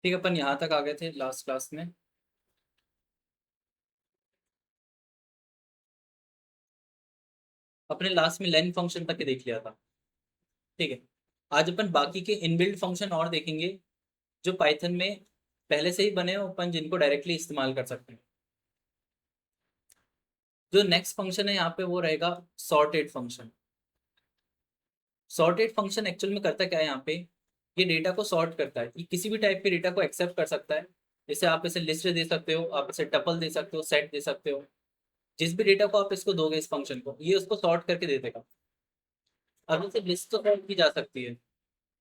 ठीक है, अपन यहाँ तक आ गए थे लास्ट क्लास में। अपने लास्ट में लेन फंक्शन तक के देख लिया था। ठीक है, आज अपन बाकी के इनबिल्ट फंक्शन और देखेंगे जो पाइथन में पहले से ही बने हो, अपन जिनको डायरेक्टली इस्तेमाल कर सकते हैं। जो नेक्स्ट फंक्शन है यहाँ पे वो रहेगा sorted function. Sorted function actual में करता क्या है यहाँ पे, ये डेटा को सॉर्ट करता है। ये किसी भी टाइप के डेटा को एक्सेप्ट कर सकता है। जैसे आप इसे लिस्ट दे सकते हो, आप इसे टपल दे सकते हो, सेट दे सकते हो। जिस भी डेटा को आप इसको दोगे इस फंक्शन को, ये उसको सॉर्ट करके दे देगा। अब जैसे लिस्ट तो सॉर्ट की जा सकती है,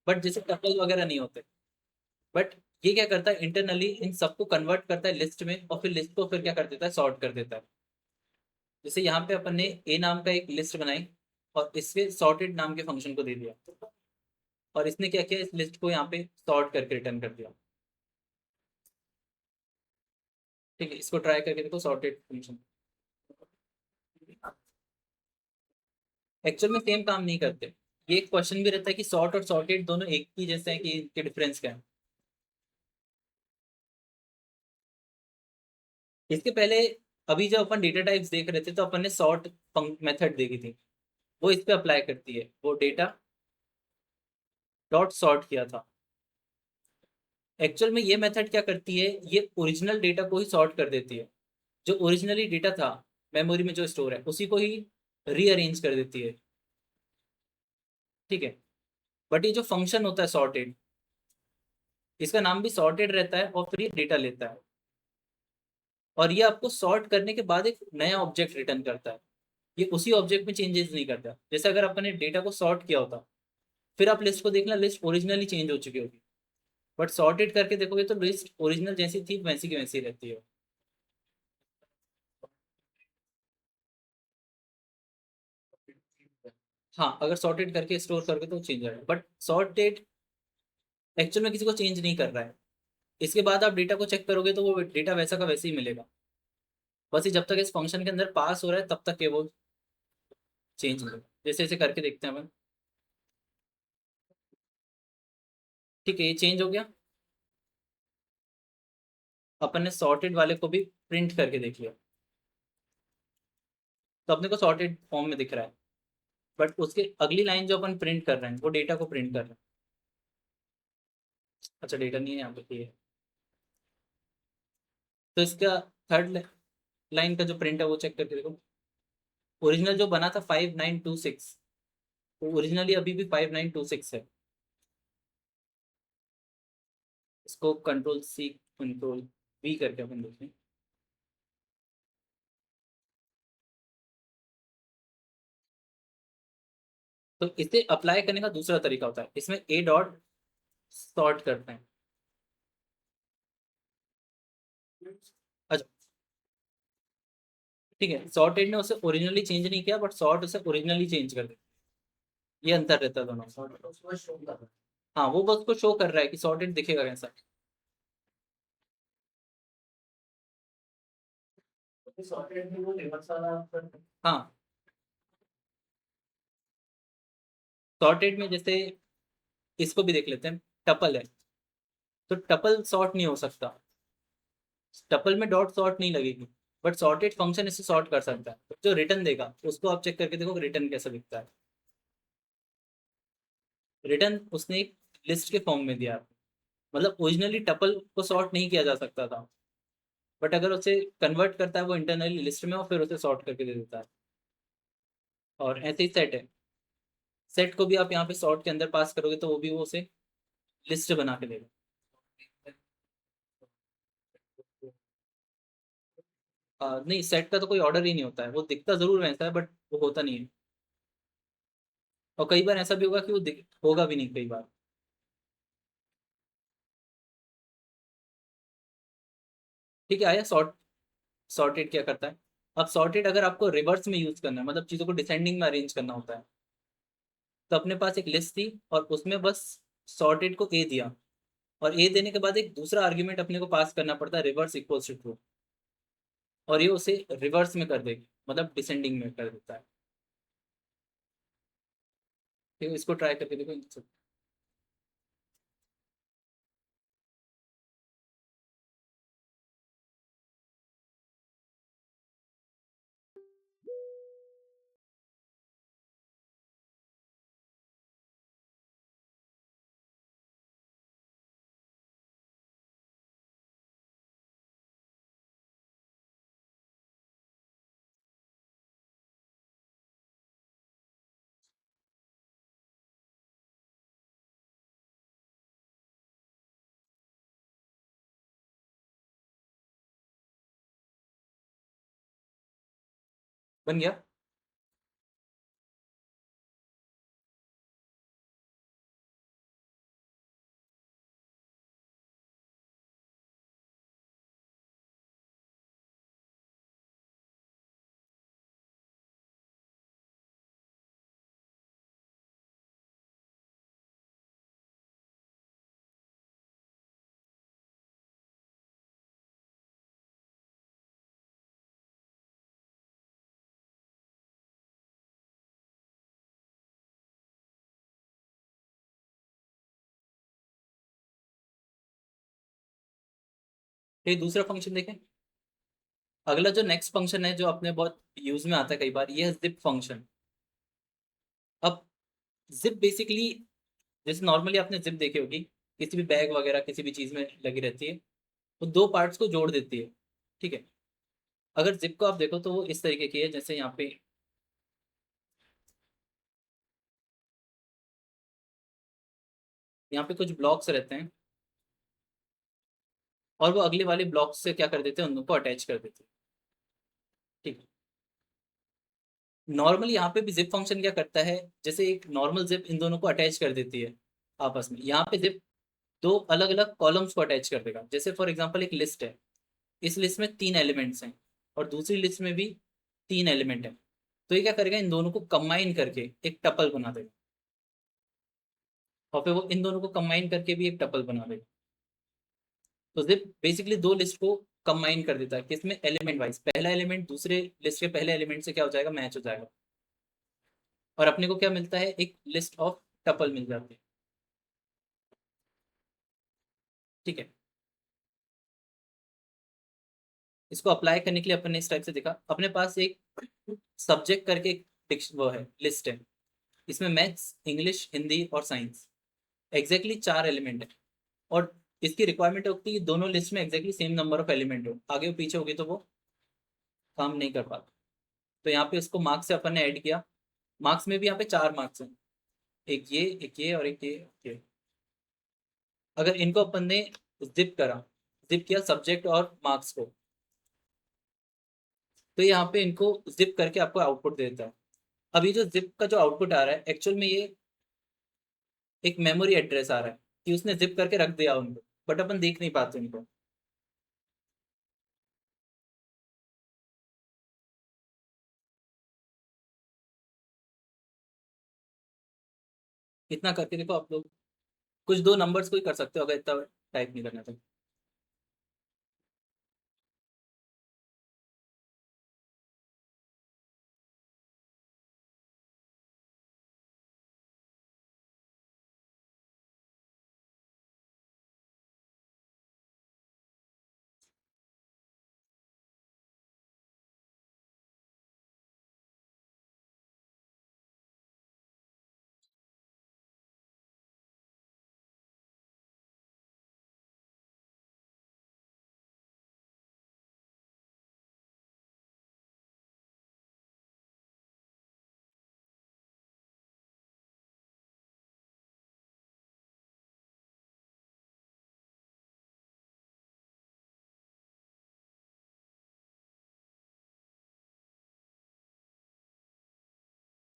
बट जैसे टपल वगैरह नहीं होते। बट ये क्या करता है, इंटरनली इन सबको कन्वर्ट करता है लिस्ट में, और फिर लिस्ट को फिर क्या कर देता है, सॉर्ट कर देता है। जैसे यहाँ पे अपन ने ए नाम का एक लिस्ट बनाई और इसके सॉर्टेड नाम के फंक्शन को दे दिया, और इसने क्या किया, इस लिस्ट को यहाँ पे सॉर्ट करके रिटर्न कर दिया। ठीक है, इसको ट्राई करके देखो, सॉर्टेड फंक्शन एक्चुअल में सेम काम नहीं करते। ये एक क्वेश्चन भी रहता है कि सॉर्ट और सॉर्टेड दोनों एक ही जैसे हैं, कि इनके डिफरेंस क्या है। इसके पहले अभी जब अपन डेटा टाइप्स देख रहे थे तो अपन ने सॉर्ट मेथड देखी थी, वो इस पे अप्लाई करती है। वो डेटा डॉट सॉर्ट किया था। एक्चुअल में ये मेथड क्या करती है, ये ओरिजिनल डेटा को ही सॉर्ट कर देती है। जो ओरिजिनली डेटा था मेमोरी में जो स्टोर है, उसी को ही रीअरेंज कर देती है। ठीक है, बट ये जो फंक्शन होता है सॉर्टेड, इसका नाम भी सॉर्टेड रहता है, और फिर ये डेटा लेता है, और ये आपको सॉर्ट करने के बाद एक नया ऑब्जेक्ट रिटर्न करता है। ये उसी ऑब्जेक्ट में चेंजेस नहीं करता। जैसे अगर अपन ने डेटा को सॉर्ट किया होता, फिर आप लिस्ट को देखना, लिस्ट ओरिजिनली चेंज हो चुकी होगी। बट सॉर्टेड करके देखोगे तो लिस्ट ओरिजिनल जैसी थी वैसी की वैसी रहती है। हाँ, अगर सॉर्टेड करके स्टोर करोगे तो चेंज आएगा, बट सॉर्टेड एक्चुअल में किसी को चेंज नहीं कर रहा है। इसके बाद आप डेटा को चेक करोगे तो वो डेटा वैसा का वैसे ही मिलेगा। बस ये जब तक इस फंक्शन के अंदर पास हो रहा है तब तक ये वो चेंज मिलेगा। जैसे जैसे करके देखते हैं अपन। ठीक है, ये चेंज हो गया। अपन ने सॉर्टेड वाले को भी प्रिंट करके देख लिया, तो अपने को सॉर्टेड फॉर्म में दिख रहा है। बट उसके अगली लाइन जो अपन प्रिंट कर रहे हैं वो डेटा को प्रिंट कर रहे हैं। अच्छा, डेटा नहीं है यहाँ पे, ये है। तो इसका थर्ड लाइन का जो प्रिंट है वो चेक करके देखो। ओरिजिनल जो बना था 5926, वो ओरिजिनली अभी भी 5926 है। इसको कंट्रोल सी कंट्रोल वी करके अपन देखें। तो इसे अप्लाई करने का दूसरा तरीका होता है, इसमें ए डॉट सॉर्ट करते हैं। अच्छा, ठीक है, सॉर्टेड ने उसे ओरिजिनली चेंज नहीं किया, बट सॉर्ट उसे ओरिजिनली चेंज कर दिया। ये अंतर रहता है दोनों। हाँ, वो बस को शो कर रहा है कि सॉर्टेड दिखेगा कैसा। हाँ, सॉर्टेड में जैसे इसको भी देख लेते हैं। टपल है, तो टपल सॉर्ट नहीं हो सकता। टपल में डॉट सॉर्ट नहीं लगेगी, बट सॉर्टेड फंक्शन इसे सॉर्ट कर सकता है। तो जो रिटर्न देगा उसको आप चेक करके देखो, रिटर्न कैसा दिखता है। रिटर्न उसने एक लिस्ट के फॉर्म में दिया है। मतलब ओरिजिनली टपल को सॉर्ट नहीं किया जा सकता था, बट अगर उसे कन्वर्ट करता है वो इंटरनली लिस्ट में, और फिर उसे सॉर्ट करके दे देता है। और ऐसे ही सेट है। सेट को भी आप यहाँ पे सॉर्ट के अंदर पास करोगे तो वो भी वो उसे लिस्ट बना के देगा। नहीं, सेट का तो कोई ऑर्डर ही नहीं होता है, वो दिखता जरूर वैसा है बट वो होता नहीं है। और कई बार ऐसा भी होगा कि वो होगा भी नहीं कई बार। ठीक है, आया सॉर्टेड क्या करता है। अब सॉर्टेड अगर आपको रिवर्स में यूज करना है, मतलब चीजों को डिसेंडिंग में अरेंज करना होता है, तो अपने पास एक लिस्ट थी और उसमें बस सॉर्टेड को ए दिया, और ए देने के बाद एक दूसरा आर्ग्यूमेंट अपने को पास करना पड़ता है, रिवर्स इक्वल्स टू ट्रू। और ये उसे रिवर्स में कर देगी, मतलब डिसेंडिंग में कर देता है। ठीक है, इसको ट्राई करके देखो। बन गया। ये दूसरा फंक्शन देखें। अगला जो नेक्स्ट फंक्शन है जो अपने बहुत यूज में आता है कई बार, ये है जिप फंक्शन। अब जिप बेसिकली, जैसे नॉर्मली आपने जिप देखी होगी, किसी भी बैग वगैरह किसी भी चीज में लगी रहती है, वो दो पार्ट्स को जोड़ देती है। ठीक है। अगर जिप को आप देखो तो वो इस तरीके की है, जैसे यहाँ पे, यहाँ पे कुछ ब्लॉक्स रहते हैं और वो अगले वाले ब्लॉक्स से क्या कर देते हैं, उनको अटैच कर देते हैं। ठीक है। नॉर्मली यहाँ पे भी जिप फंक्शन क्या करता है, जैसे एक नॉर्मल जिप इन दोनों को अटैच कर देती है आपस में, यहाँ पे जिप दो अलग अलग कॉलम्स को अटैच कर देगा। जैसे फॉर एग्जांपल एक लिस्ट है, इस लिस्ट में तीन एलिमेंट्स हैं और दूसरी लिस्ट में भी तीन एलिमेंट हैं, तो ये क्या करेगा, इन दोनों को कंबाइन करके एक टपल बना देगा, और फिर वो इन दोनों को कंबाइन करके भी एक टपल बना देगा। तो जिप बेसिकली दो लिस्ट को कंबाइन कर देता है, किसमें, एलिमेंट वाइज, पहला एलिमेंट दूसरे लिस्ट के पहले एलिमेंट से क्या हो जाएगा, मैच हो जाएगा, और अपने को क्या मिलता है, एक लिस्ट ऑफ टपल मिल जाती है। ठीक है। इसको अप्लाई करने के लिए अपन ने इस टाइप से देखा, अपने पास एक सब्जेक्ट करके एक वो है, लिस्ट है, इसमें मैथ्स, इंग्लिश, हिंदी और साइंस, एग्जैक्टली चार एलिमेंट है। और इसकी रिक्वायरमेंट होती है कि दोनों लिस्ट में exactly same number of element हो, आगे और पीछे होगी तो वो काम नहीं कर पाता। तो यहाँ पे इसको मार्क्स से अपन ने ऐड किया। मार्क्स में भी यहाँ पे चार मार्क्स हैं, एक ये और एक ये। अगर इनको अपन ने जिप करा, जिप किया सब्जेक्ट और मार्क्स को, तो यहाँ पे इनको जिप करके आपको आउटपुट देता है। अभी जो जिप का जो आउटपुट आ रहा है, एक्चुअल में ये एक मेमोरी एड्रेस आ रहा है कि उसने जिप करके रख दिया उनको, बट अपन देख नहीं पाते उनको। इतना करके देखो आप लोग, कुछ दो नंबर्स को ही कर सकते हो अगर इतना टाइप नहीं करना तो।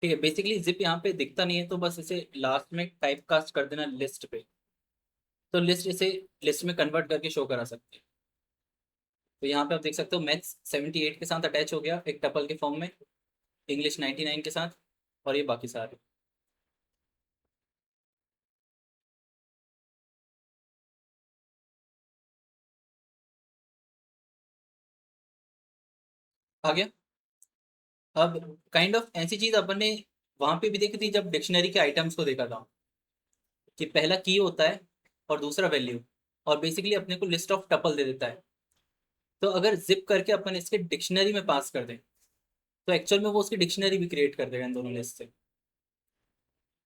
ठीक है, बेसिकली जिप यहाँ पे दिखता नहीं है तो बस इसे लास्ट में टाइप कास्ट कर देना लिस्ट पे, तो लिस्ट इसे लिस्ट में कन्वर्ट करके शो करा सकते हैं। तो यहाँ पे आप देख सकते हो मैथ्स 78 के साथ अटैच हो गया एक टपल के फॉर्म में, इंग्लिश 99 के साथ, और ये बाकी सारे। आ गया। अब काइंड ऑफ ऐसी चीज अपन ने वहां पे भी देखी थी जब डिक्शनरी के आइटम्स को देखा था, कि पहला की होता है और दूसरा वैल्यू, और बेसिकली अपने को लिस्ट ऑफ टपल दे देता है। तो अगर जिप करके अपन इसके डिक्शनरी में पास कर दें, तो एक्चुअल में वो उसकी डिक्शनरी भी क्रिएट कर देगा इन दोनों लिस्ट से।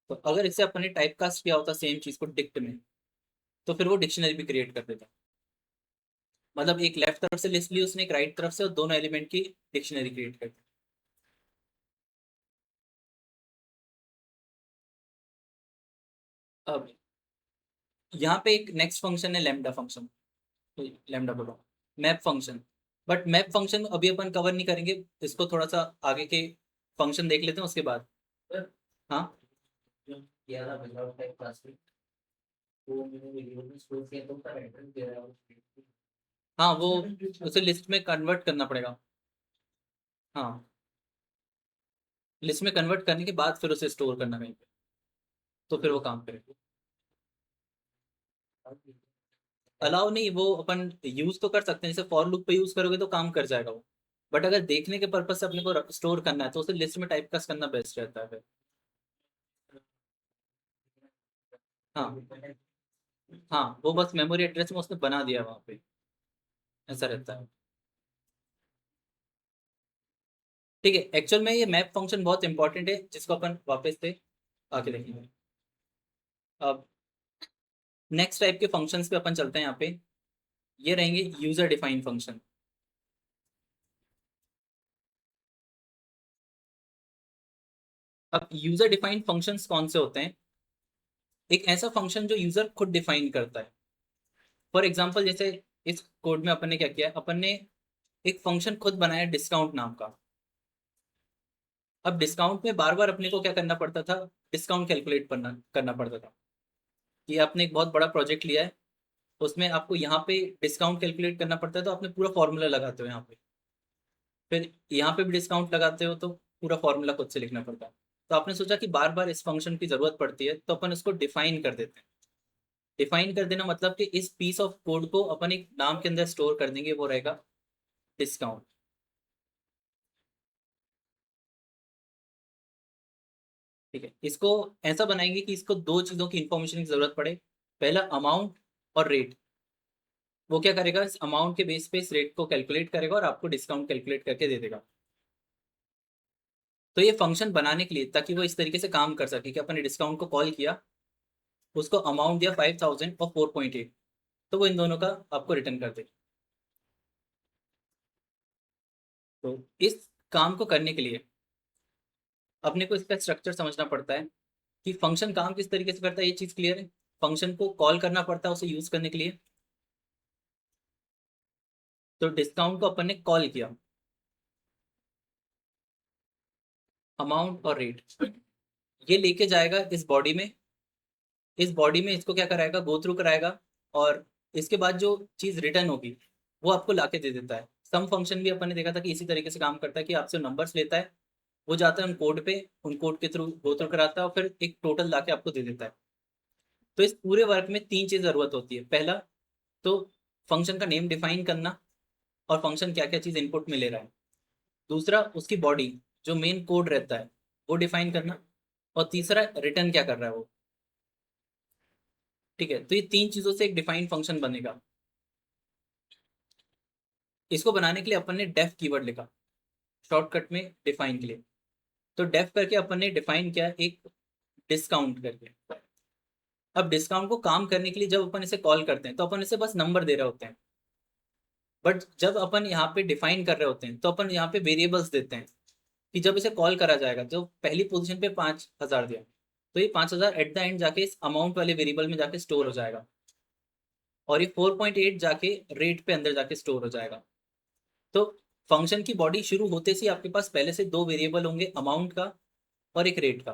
तो अगर इसे अपन ने टाइप कास्ट किया होता सेम चीज को डिक्ट में, तो फिर वो डिक्शनरी भी क्रिएट कर देता। मतलब एक लेफ्ट तरफ से लिस्ट ली उसने, एक राइट तरफ से, और दोनों एलिमेंट की डिक्शनरी क्रिएट कर दी। अब यहाँ पे एक नेक्स्ट फंक्शन है लैम्डा फंक्शन, लैम्डा बोलो, map function. But map function अभी अपन कवर नहीं करेंगे, इसको थोड़ा सा आगे के फंक्शन देख लेते हैं उसके बाद। हाँ किया था विदाउट टाइप क्लास में, वो मैंने वीडियो में स्टोर किया तो उसका एड्रेस दे रहा है। हाँ, वो उसे लिस्ट में कन्वर्ट करना पड़ेगा। हाँ, लिस्ट में कन्वर्ट करने के बाद फिर उसे स्टोर करना कहीं पे, तो फिर वो काम करेगा। अलाउ नहीं, वो अपन यूज तो कर सकते हैं, जैसे फॉर लूप पे यूज करोगे तो काम कर जाएगा वो। बट अगर देखने के पर्पज से अपने को स्टोर करना है तो उसे लिस्ट में टाइप कास्ट करना बेस्ट रहता है फिर। हाँ हाँ, वो बस मेमोरी एड्रेस में उसने बना दिया वहाँ पे, ऐसा रहता है। ठीक है, एक्चुअल में ये मैप फंक्शन बहुत इंपॉर्टेंट है, जिसको अपन वापस से आके देखेंगे। अब नेक्स्ट टाइप के फंक्शंस पे अपन चलते हैं यहाँ पे। ये रहेंगे यूजर डिफाइंड फंक्शन। अब यूजर डिफाइंड फंक्शंस कौन से होते हैं? एक ऐसा फंक्शन जो यूजर खुद डिफाइन करता है। फॉर एग्जाम्पल, जैसे इस कोड में अपन ने क्या किया, अपन ने एक फंक्शन खुद बनाया डिस्काउंट नाम का। अब डिस्काउंट में बार बार अपने को क्या करना पड़ता था, डिस्काउंट कैलकुलेट करना करना पड़ता था। कि आपने एक बहुत बड़ा प्रोजेक्ट लिया है, उसमें आपको यहाँ पे डिस्काउंट कैलकुलेट करना पड़ता है, तो आपने पूरा फॉर्मूला लगाते हो यहाँ पे। फिर यहाँ पे भी डिस्काउंट लगाते हो तो पूरा फॉर्मूला खुद से लिखना पड़ता है। तो आपने सोचा कि बार बार इस फंक्शन की जरूरत पड़ती है, तो अपन इसको डिफाइन कर देते हैं। डिफाइन कर देना मतलब कि इस पीस ऑफ कोड को अपन एक नाम के अंदर स्टोर कर देंगे, वो रहेगा डिस्काउंट। ठीक है, इसको ऐसा बनाएंगे कि इसको दो चीजों की इंफॉर्मेशन की जरूरत पड़े। पहला अमाउंट और रेट। वो क्या करेगा, इस अमाउंट के बेस पे इस रेट को कैलकुलेट करेगा और आपको डिस्काउंट कैलकुलेट करके दे देगा। तो ये फंक्शन बनाने के लिए, ताकि वो इस तरीके से काम कर सके कि अपन ने डिस्काउंट को कॉल किया, उसको अमाउंट दिया 5000 और 4.8, तो वो इन दोनों का आपको रिटर्न कर दे। तो इस काम को करने के लिए अपने को इसका स्ट्रक्चर समझना पड़ता है कि फंक्शन काम किस तरीके से करता है, ये चीज क्लियर है। फंक्शन को कॉल करना पड़ता है उसे यूज करने के लिए। तो डिस्काउंट को अपन ने कॉल किया, अमाउंट और रेट ये लेके जाएगा इस बॉडी में। इस बॉडी में इसको क्या कराएगा, गो थ्रू कराएगा। और इसके बाद जो चीज रिटर्न होगी वो आपको लाके दे देता है। सम फंक्शन भी अपन ने देखा था कि इसी तरीके से काम करता है कि आपसे नंबर्स लेता है, वो जाता है उन कोड पे, उन कोड के थ्रू गो थ्रू कराता है और फिर एक टोटल लाके आपको दे देता है। तो इस पूरे वर्क में तीन चीज जरूरत होती है। पहला तो फंक्शन का नेम डिफाइन करना, और फंक्शन क्या क्या चीज इनपुट में ले रहा है। दूसरा, उसकी बॉडी जो मेन कोड रहता है वो डिफाइन करना। और तीसरा, रिटर्न क्या कर रहा है वो। ठीक है, तो ये तीन चीजों से एक डिफाइंड फंक्शन बनेगा। इसको बनाने के लिए अपन ने डेफ कीवर्ड लिखा, शॉर्टकट में डिफाइन के लिए। तो डेफ करके अपन ने डिफाइन किया एक डिस्काउंट करके। अब डिस्काउंट को काम करने के लिए जब अपन इसे कॉल करते हैं तो अपन इसे बस नंबर दे रहे होते हैं। बट जब अपन यहाँ पे डिफाइन कर रहे होते हैं तो अपन यहाँ पे वेरिएबल्स देते हैं। कि जब इसे कॉल करा जाएगा, जो पहली पोजीशन पे 5000 दिया, तो ये 5000 एट द एंड जाके इस अमाउंट वाले वेरिएबल में जाके स्टोर हो जाएगा। और ये 4.8 जाके रेट पे अंदर जाके स्टोर हो जाएगा। तो फंक्शन की बॉडी शुरू होते से आपके पास पहले से दो वेरिएबल होंगे, अमाउंट का और एक रेट का।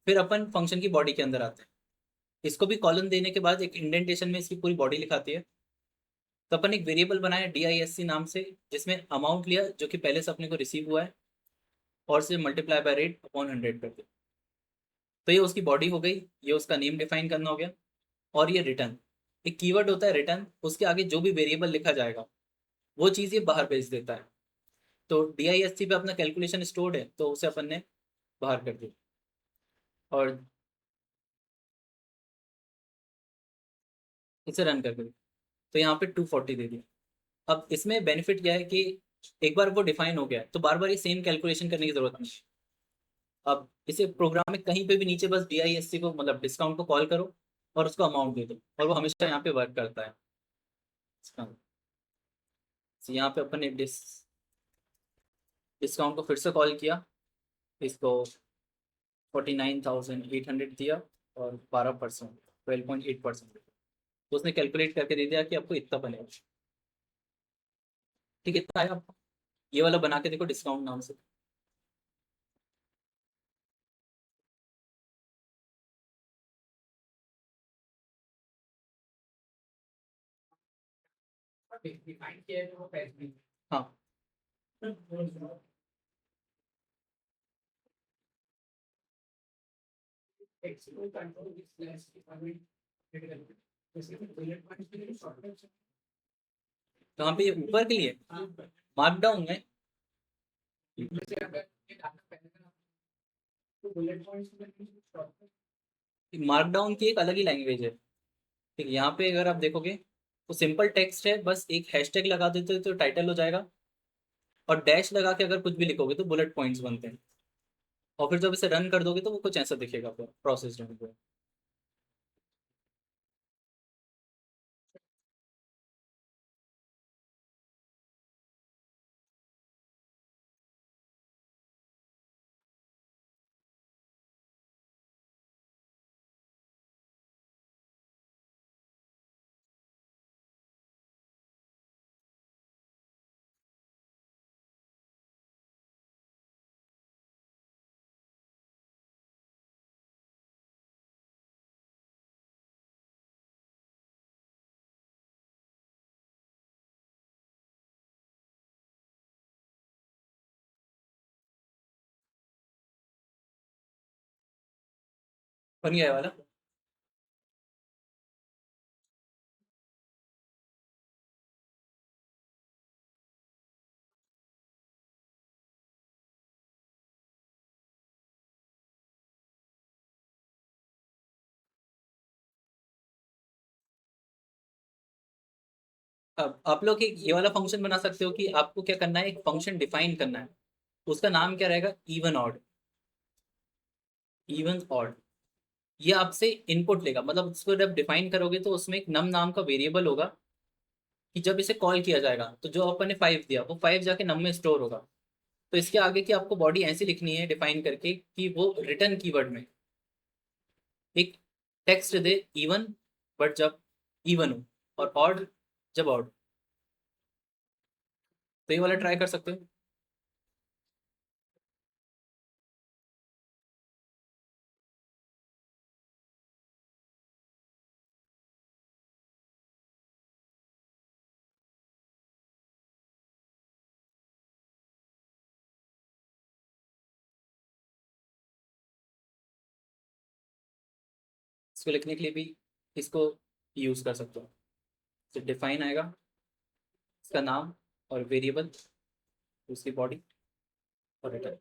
फिर अपन फंक्शन की बॉडी के अंदर आते हैं। इसको भी कॉलन देने के बाद एक इंडेंटेशन में इसकी पूरी बॉडी लिखाती है। तो अपन एक वेरिएबल बनाया DISC नाम से, जिसमें अमाउंट लिया जो कि पहले से अपने को रिसीव हुआ है, और से मल्टीप्लाई बाय रेट अपॉन 100 कर दिया। तो ये उसकी बॉडी हो गई, ये उसका नेम डिफाइन करना हो गया। और ये रिटर्न, एक कीवर्ड होता है रिटर्न, उसके आगे जो भी वेरिएबल लिखा जाएगा वो चीज़ ये बाहर भेज देता है। तो DISC पे अपना कैलकुलेशन स्टोर्ड है, तो उसे अपन ने बाहर कर दिया। और इसे रन कर दिया, तो यहाँ पे 240 दे दिया। अब इसमें बेनिफिट क्या है कि एक बार वो डिफाइन हो गया है, तो बार बार ये सेम कैलकुलेशन करने की जरूरत नहीं। अब इसे प्रोग्राम में कहीं पे भी नीचे बस DISC को, मतलब डिस्काउंट को कॉल करो और उसको अमाउंट दे दो, और वो हमेशा यहाँ पे वर्क करता है। तो यहाँ पे अपन ने डिस्काउंट को फिर से कॉल किया, इसको 49,800 दिया, और 12%, 12.8%। तो उसने कैलकुलेट करके दे दिया कि आपको इतना बनेगा। ठीक है, कितना आया आपको? ये वाला बना के देखो डिस्काउंट नाम से। डिफाइन किया है तो वो पैसे हाँ, explore control is less define जैसे बुलेट पॉइंट्स के लिए शॉर्टकट कहाँ पे? ये ऊपर के लिए मार्कडाउन में। जैसे अगर ये डाटा पहले का तो बुलेट पॉइंट्स के लिए शॉर्टकट मार्कडाउन की एक अलग ही लैंग्वेज है। ठीक है, यहाँ पे अगर आप देखोगे तो सिंपल टेक्स्ट है, बस एक हैशटैग लगा देते हो तो टाइटल हो जाएगा, और डैश लगा के अगर कुछ भी लिखोगे तो बुलेट पॉइंट्स बनते हैं। और फिर जब इसे रन कर दोगे तो वो कुछ ऐसा दिखेगा, प्रोसेस रन हुआ। बन गया ये वाला। अब आप लोग एक ये वाला फंक्शन बना सकते हो कि आपको क्या करना है, एक फंक्शन डिफाइन करना है। उसका नाम क्या रहेगा? Even odd. Even odd. ये आपसे इनपुट लेगा, मतलब उसको जब डिफाइन करोगे तो उसमें एक नम नाम का वेरिएबल होगा, कि जब इसे कॉल किया जाएगा तो जो अपन ने 5 दिया वो 5 जाके नम में स्टोर होगा। तो इसके आगे की आपको बॉडी ऐसी लिखनी है डिफाइन करके कि वो रिटर्न कीवर्ड में एक टेक्स्ट दे, इवन बट जब इवन हो, और ऑड जब ऑड। तो ये वाला ट्राई कर सकते हो। इसको लिखने के लिए भी इसको यूज कर सकते हो। तो डिफाइन आएगा, इसका नाम और वेरिएबल, उसकी बॉडी और रिटर्न।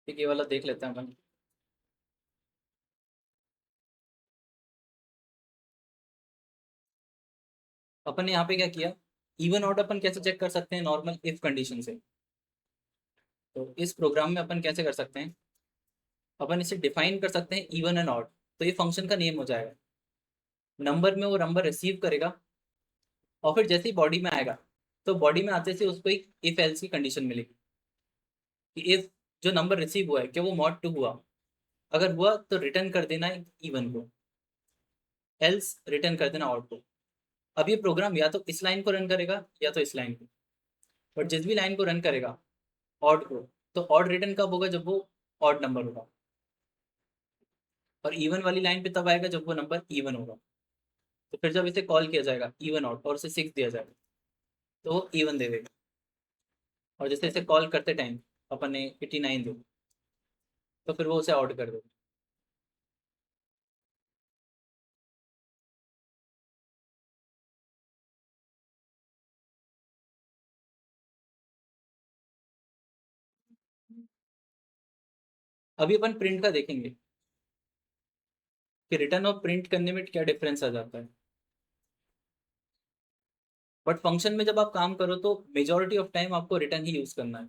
ठीक है, ये वाला देख लेते हैं अपन। अपन ने यहाँ पे क्या किया, इवन ऑड अपन कैसे चेक कर सकते हैं? नॉर्मल इफ कंडीशन से। तो इस प्रोग्राम में अपन कैसे कर सकते हैं, अपन इसे डिफाइन कर सकते हैं इवन एंड ऑड। तो ये फंक्शन का नेम हो जाएगा। नंबर में वो नंबर रिसीव करेगा, और फिर जैसे ही बॉडी में आएगा तो बॉडी में आते से उसको एक इफ एल्स की कंडीशन मिलेगी, कि इफ जो नंबर रिसीव हुआ है क्या वो मॉड टू हुआ, अगर हुआ तो रिटर्न कर देना है इवन को, एल्स रिटर्न कर देना ऑड को। अब ये प्रोग्राम या तो इस लाइन को रन करेगा या तो इस लाइन को, बट जिस भी लाइन को रन करेगा ऑड को, तो ऑड रिटर्न कब होगा? जब वो ऑड नंबर होगा। और इवन वाली लाइन पे तब आएगा जब वो नंबर इवन होगा। तो फिर जब इसे कॉल किया जाएगा इवन ऑड और उसे 6 दिया जाएगा तो वो इवन दे देगा। और जैसे इसे कॉल करते टाइम अपन ने 89 दो, तो फिर वो उसे ऑड कर देगा। अभी अपन प्रिंट का देखेंगे कि रिटर्न और प्रिंट करने में क्या डिफरेंस आ जाता है। बट फंक्शन में जब आप काम करो तो मेजोरिटी ऑफ टाइम आपको रिटर्न ही यूज करना है।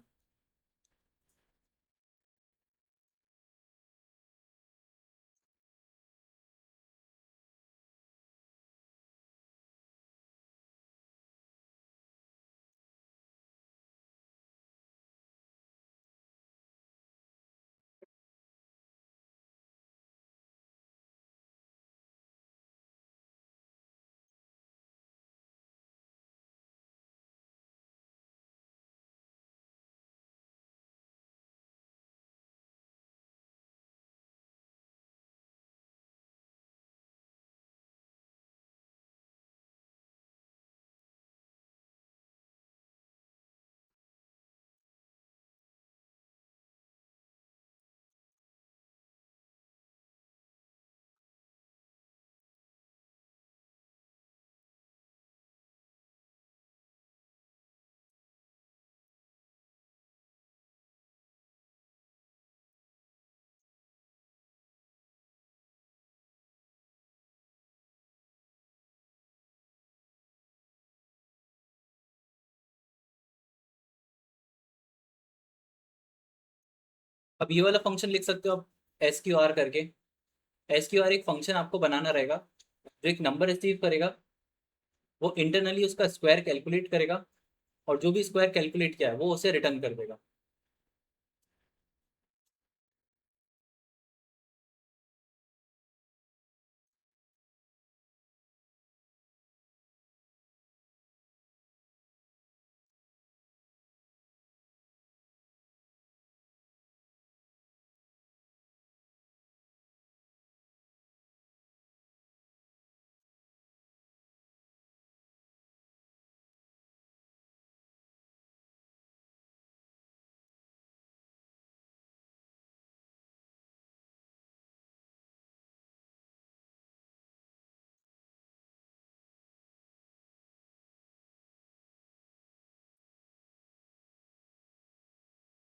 अब ये वाला फंक्शन लिख सकते हो आप एस क्यू आर करके। एस क्यू आर एक फंक्शन आपको बनाना रहेगा जो एक नंबर रिसीव करेगा, वो इंटरनली उसका स्क्वायर कैलकुलेट करेगा, और जो भी स्क्वायर कैलकुलेट किया है वो उसे रिटर्न कर देगा।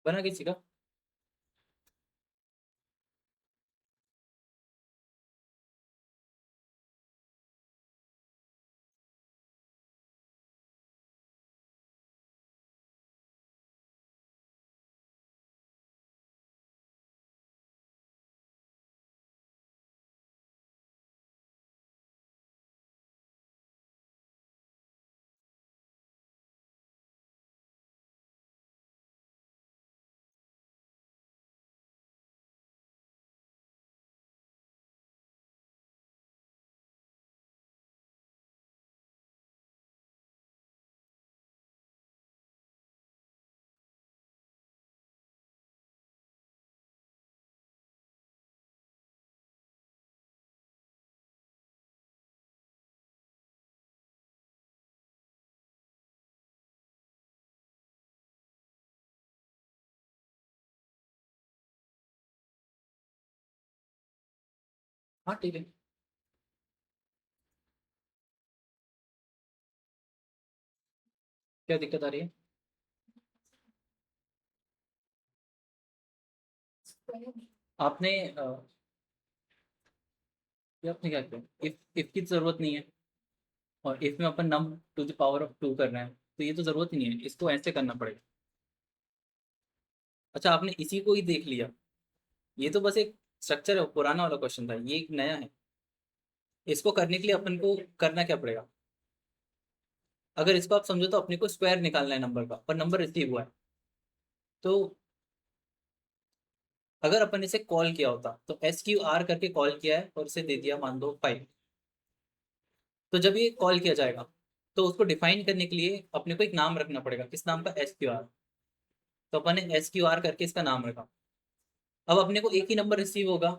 बना किसी का। हाँ ठीक है। क्या दिक्कत आ रही है? आपने ये आपने क्या किया, इफ की जरूरत नहीं है, और इफ में अपन नम to the power of two कर रहे हैं, तो ये तो जरूरत ही नहीं है, इसको ऐसे करना पड़ेगा। अच्छा, आपने इसी को ही देख लिया। ये तो बस एक स्ट्रक्चर है, पुराना वाला क्वेश्चन था, ये एक नया है। इसको करने के लिए अपन को करना क्या पड़ेगा? अगर इसको आप समझो तो अपने को स्क्वायर निकालना है नंबर का, पर नंबर रिसीव हुआ है। तो अगर अपन इसे कॉल किया होता, तो एस क्यू आर करके कॉल किया है और इसे दे दिया मान लो 5। तो जब ये कॉल किया जाएगा, तो उसको डिफाइन करने के लिए अपने को एक नाम रखना पड़ेगा, किस नाम का? S Q R. तो अपन ने एस क्यू आर करके इसका नाम रखा। अब अपने को एक ही नंबर रिसीव होगा,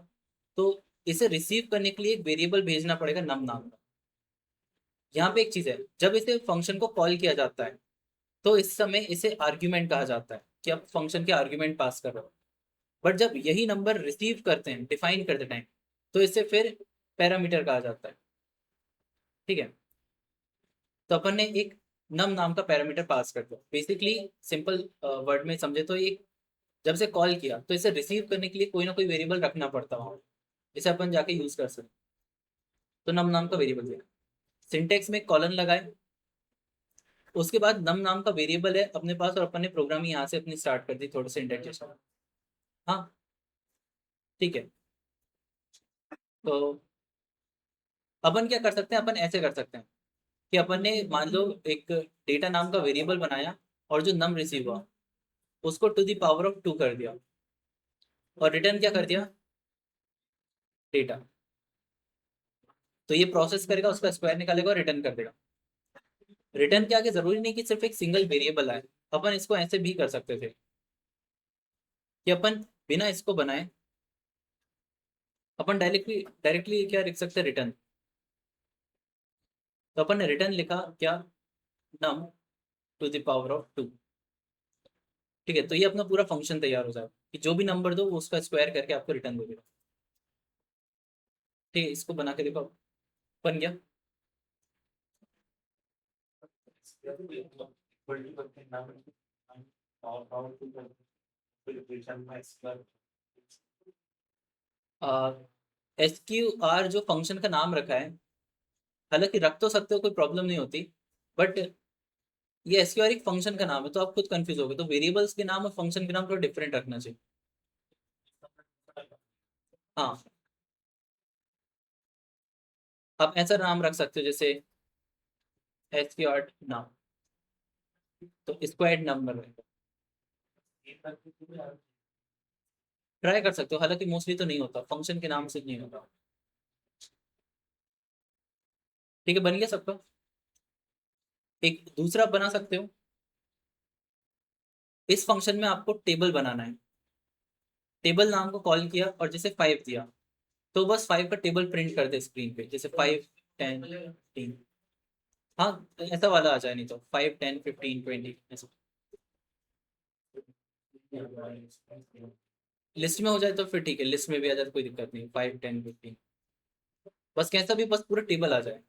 तो इसे रिसीव करने के लिए एक वेरिएबल भेजना पड़ेगा नम नाम का। यहाँ पे एक चीज है, जब इसे फंक्शन को कॉल किया जाता है, तो इस समय इसे आर्ग्यूमेंट कहा जाता है कि आप फंक्शन के आर्ग्यूमेंट पास कर रहे हो। बट जब यही नंबर रिसीव करते हैं डिफाइन करते टाइम, तो इसे फिर पैरामीटर कहा जाता है। ठीक है। तो अपन ने एक नम नाम का पैरामीटर पास कर दिया। बेसिकली सिंपल वर्ड में समझे तो एक जब से कॉल किया तो इसे रिसीव करने के लिए कोई ना कोई वेरिएबल रखना पड़ता वहाँ, इसे अपन जाके यूज कर सकते। तो नम नाम का वेरिएबल दिया, सिंटेक्स में कॉलन लगाए, उसके बाद नम नाम का वेरिएबल है अपने पास, और अपन ने प्रोग्रामिंग यहाँ से अपनी स्टार्ट कर दी थोड़े से इंडेंटेशन। हाँ ठीक है। तो अपन क्या कर सकते हैं, अपन ऐसे कर सकते हैं कि अपन ने मान लो एक डेटा नाम का वेरिएबल बनाया, और जो नम रिसीव हुआ उसको टू द पावर ऑफ 2 कर दिया, और रिटर्न क्या कर दिया, डेटा। तो ये प्रोसेस करेगा, उसका स्क्वायर निकालेगा और रिटर्न कर देगा। रिटर्न के आगे जरूरी नहीं कि सिर्फ एक सिंगल वेरिएबल आए, अपन इसको ऐसे भी कर सकते थे कि अपन बिना इसको बनाए अपन डायरेक्टली डायरेक्टली क्या लिख सकते हैं, रिटर्न। तो अपन ने रिटर्न लिखा क्या, num to the power of 2। ठीक है, तो ये अपना पूरा फंक्शन तैयार हो जाएगा कि जो भी नंबर दो वो उसका स्क्वायर करके आपको रिटर्न दे देगा। ठीक है, इसको बना के देखो, बन गया। एस क्यू आर जो फंक्शन का नाम रखा है, हालांकि रख तो सकते हो, कोई प्रॉब्लम नहीं होती, बट ये एस क्यू आर एक फंक्शन का नाम है, तो आप खुद कंफ्यूज हो गए। तो वेरिएबल्स के नाम और फंक्शन के नाम थोड़ा डिफरेंट रखना चाहिए। हाँ, आप ऐसा नाम रख सकते हो जैसे एस क्यू आर नाम, तो स्क्वायर्ड नंबर रहेगा। ट्राई कर सकते हो, हालांकि मोस्टली तो नहीं होता, फंक्शन के नाम से नहीं होता। ठीक है, बन गया सबका। एक दूसरा बना सकते हो, इस फंक्शन में आपको टेबल बनाना है। टेबल नाम को कॉल किया और जैसे 5 दिया, तो बस 5 का टेबल प्रिंट कर दे स्क्रीन पे, जैसे 5 10 15। हाँ, ऐसा वाला आ जाए, नहीं तो 5 10 15 20 ऐसा। लिस्ट में हो जाए तो फिर ठीक है, लिस्ट में भी आ जाए तो कोई दिक्कत नहीं, 5 10 15, बस कैसा भी, बस पूरा टेबल आ जाए।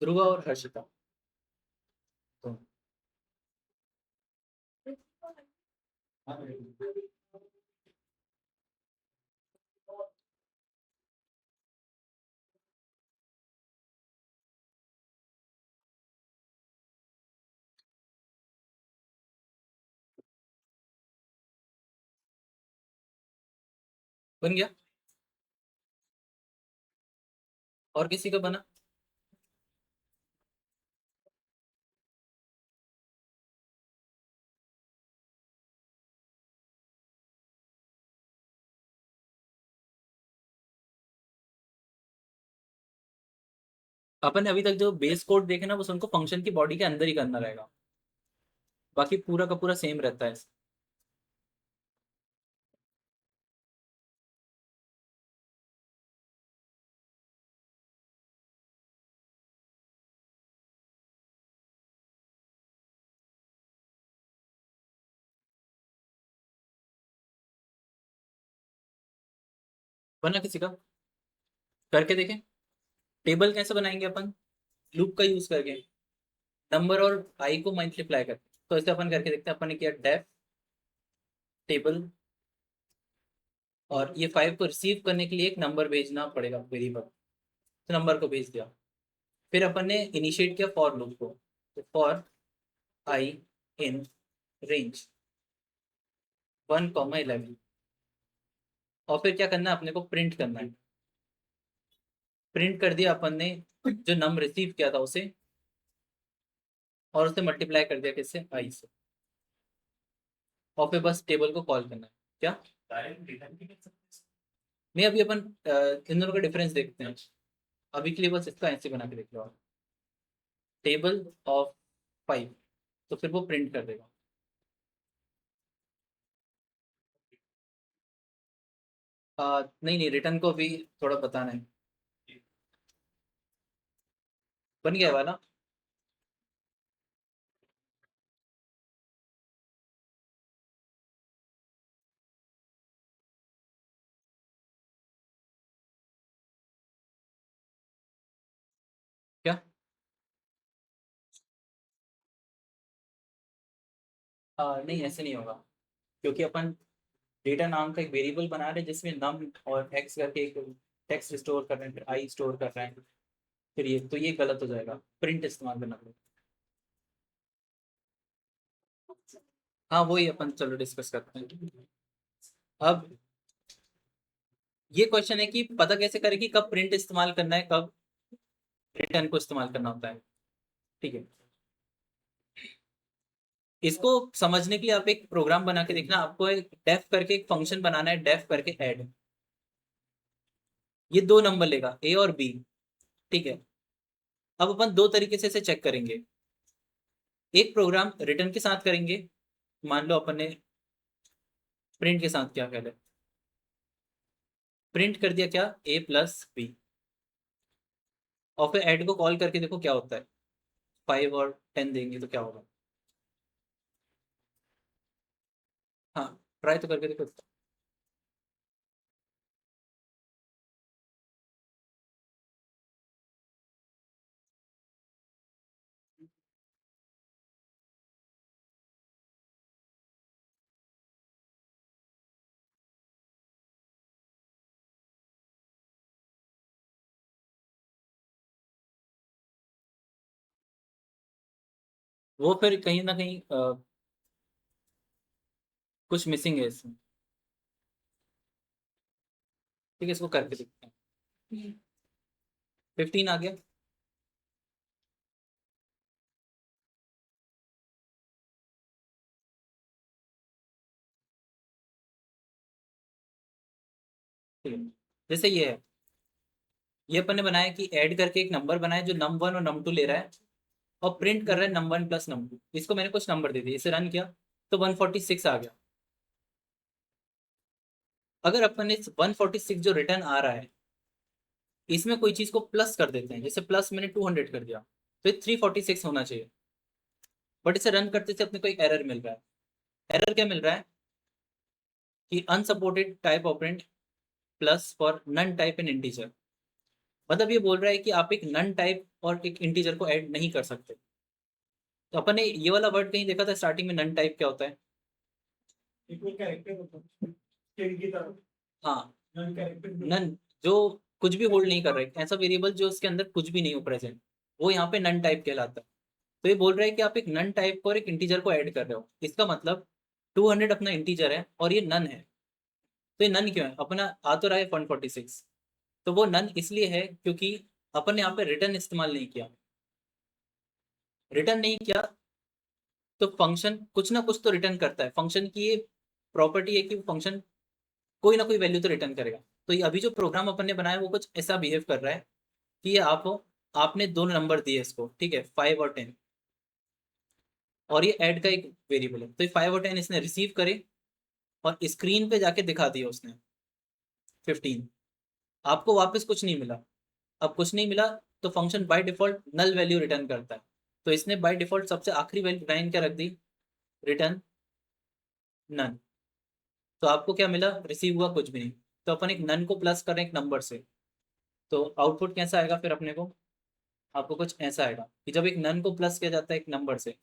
ध्रुवा और हर्षिता। तो बन गया। और किसी का बना। अपन ने अभी तक जो बेस कोड देखे ना, बस उनको फंक्शन की बॉडी के अंदर ही करना रहेगा, बाकी पूरा का पूरा सेम रहता है। बना किसी का, करके देखें। टेबल कैसे बनाएंगे अपन, लूप का यूज करके, नंबर और आई को मल्टीप्लाई करके। तो इसे अपन करके देखते हैं। अपन ने किया डेफ टेबल, और ये 5 को रिसीव करने के लिए एक नंबर भेजना पड़ेगा वेरिएबल, तो नंबर को भेज दिया। फिर अपन ने इनिशिएट किया फॉर लूप को, तो फॉर आई इन रेंज 1 11, और फिर क्या करना है, अपने को प्रिंट करना है। प्रिंट कर दिया अपन ने जो नंबर रिसीव किया था उसे, और उसे मल्टीप्लाई कर दिया किससे, आई से, और फिर बस टेबल को कॉल करना है। क्या, नहीं अभी अपन इन दोनों का डिफरेंस देखते हैं। अभी के लिए बस इसका ऐसे बना के देख लो आप, टेबल ऑफ 5, तो फिर वो प्रिंट कर देगा। नहीं नहीं, रिटर्न को भी थोड़ा बताना है। बन गया वाला। क्या? नहीं ऐसे नहीं होगा, क्योंकि अपन डेटा नाम का एक वेरिएबल बना रहे हैं जिसमें नम और एक्स करके एक टेक्स्ट स्टोर कर रहे हैं, फिर आई स्टोर कर रहे हैं, फिर ये तो ये गलत हो जाएगा, प्रिंट इस्तेमाल करना पड़ेगा। हाँ वही अपन चलो डिस्कस करते हैं। अब ये क्वेश्चन है कि पता कैसे करें कि कब प्रिंट इस्तेमाल करना है, कब रिटर्न को इस्तेमाल करना होता है। ठीक है, इसको समझने के लिए आप एक प्रोग्राम बना के देखना, आपको एक डेफ करके एक फंक्शन बनाना है, डेफ करके ऐड। ये दो नंबर लेगा, ए और बी। ठीक है, अब अपन दो तरीके से इसे चेक करेंगे। एक प्रोग्राम रिटर्न के साथ करेंगे, मान लो अपन ने प्रिंट के साथ क्या कर प्रिंट कर दिया क्या, ए प्लस बी, और फिर ऐड को कॉल करके देखो क्या होता है। 5 और 10 देंगे तो क्या होगा। हाँ, ट्राई तो करके देखो। वो फिर कहीं ना कहीं कुछ मिसिंग है इसमें। ठीक है, इसको करके देखते हैं। 15 आ गया। ठीक है, जैसे ये है, ये अपन ने बनाया कि ऐड करके एक नंबर बनाया जो num1 और num2 ले रहा है, और प्रिंट कर रहा है num1 प्लस num2। इसको मैंने कुछ नंबर दे दिए, इसे रन किया तो 146 आ गया। अगर अपन ने 146 जो रिटर्न आ रहा है, इसमें कोई चीज को प्लस कर देते हैं, जैसे प्लस मैंने 200 कर दिया, तो ये 346 होना चाहिए। बट इसे रन करते से अपने को एक एरर मिल रहा है। एरर क्या मिल रहा है कि unsupported type operand plus for none type in integer. मतलब ये बोल रहा है कि आप एक नन टाइप और एक इंटीजर को ऐड नहीं कर सकते। तो अपन ने ये वाला वर्ड कहीं देखा था स्टार्टिंग में, नन टाइप क्या होता है। कोई कैरेक्टर होता है स्ट्रिंग की तरह। हाँ, नन कैरेक्टर नन, जो कुछ भी होल्ड नहीं कर रहा है, ऐसा वेरिएबल जो उसके अंदर कुछ भी नहीं हो प्रेजेंट, वो यहाँ पे नन टाइप कहलाता है। तो ये बोल रहा है कि आप एक नन टाइप को और एक इंटीजर को ऐड कर रहे हो, इसका मतलब 200 अपना इंटीजर है और ये नन है। तो ये नन क्यों है, अपना आ तो रहा है 146, तो वो नन इसलिए है क्योंकि अपन ने यहाँ पे रिटर्न इस्तेमाल नहीं किया। रिटर्न नहीं किया तो फंक्शन कुछ ना कुछ तो रिटर्न करता है। फंक्शन की ये प्रॉपर्टी है कि फंक्शन कोई ना कोई वैल्यू तो रिटर्न करेगा। तो ये अभी जो प्रोग्राम अपन ने बनाया वो कुछ ऐसा बिहेव कर रहा है कि ये आपने दो नंबर दिए इसको, ठीक है, 5 और 10, और ये ऐड का एक वेरिएबल है, तो ये 5 और 10 इसने रिसीव करे और स्क्रीन पे जाके दिखा दिया उसने 15। आपको वापस कुछ नहीं मिला। अब कुछ नहीं मिला तो function by default null value return करता है। तो इसने बाय डिफॉल्ट सबसे आखिरी वैल्यू 9 क्या रख दी, रिटर्न नन। तो आपको क्या मिला, रिसीव हुआ कुछ भी नहीं। तो अपन एक नन को प्लस करें एक नंबर से, तो आउटपुट कैसा आएगा फिर अपने को, आपको कुछ ऐसा आएगा कि जब एक नन को प्लस किया जाता है एक नंबर से,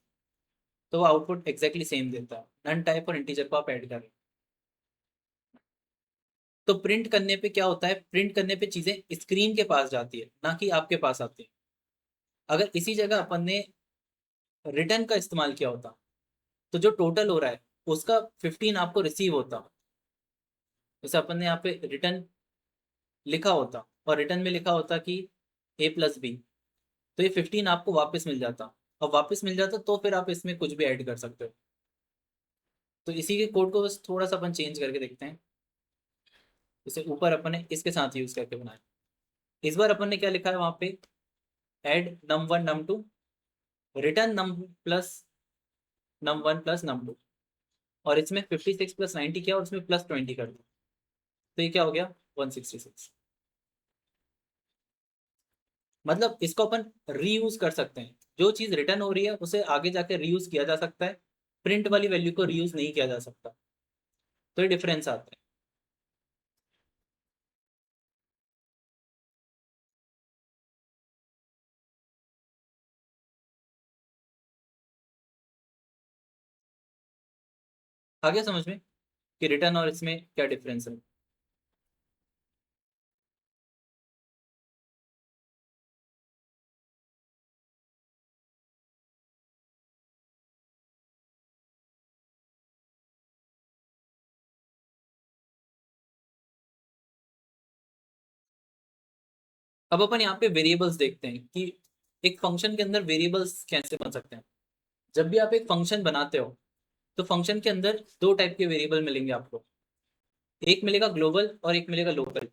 तो वो आउटपुट एग्जैक्टली सेम देता है। नन टाइप और इंटीजर को आप ऐड करें, तो प्रिंट करने पे क्या होता है, प्रिंट करने पे चीजें स्क्रीन के पास जाती है, ना कि आपके पास आती है। अगर इसी जगह अपन ने रिटर्न का इस्तेमाल किया होता, तो जो टोटल हो रहा है उसका 15 आपको रिसीव होता। जैसे अपन ने यहाँ पे रिटर्न लिखा होता, और रिटर्न में लिखा होता कि ए प्लस बी, तो ये 15 आपको वापस मिल जाता। अब वापस मिल जाता तो फिर आप इसमें कुछ भी ऐड कर सकते हो। तो इसी के कोड को बस थोड़ा सा अपन चेंज करके देखते हैं। जैसे ऊपर अपन ने इसके साथ यूज करके बनाया, इस बार अपन ने क्या लिखा है वहां पे, add num1 num2, return num plus num1 plus num2, और इसमें 56 प्लस 90 किया और उसमें प्लस 20 कर दिया। तो ये क्या हो गया 166। मतलब इसको अपन रीयूज कर सकते हैं, जो चीज रिटर्न हो रही है उसे आगे जाके रीयूज किया जा सकता है, प्रिंट वाली वैल्यू को रीयूज नहीं किया जा सकता। तो ये डिफरेंस आता है। आ गया समझ में कि रिटर्न और इसमें क्या डिफरेंस है। अब अपन यहाँ पे वेरिएबल्स देखते हैं कि एक फंक्शन के अंदर वेरिएबल्स कैसे बन सकते हैं। जब भी आप एक फंक्शन बनाते हो तो फंक्शन के अंदर दो टाइप के वेरिएबल मिलेंगे आपको, एक मिलेगा ग्लोबल और एक मिलेगा लोकल।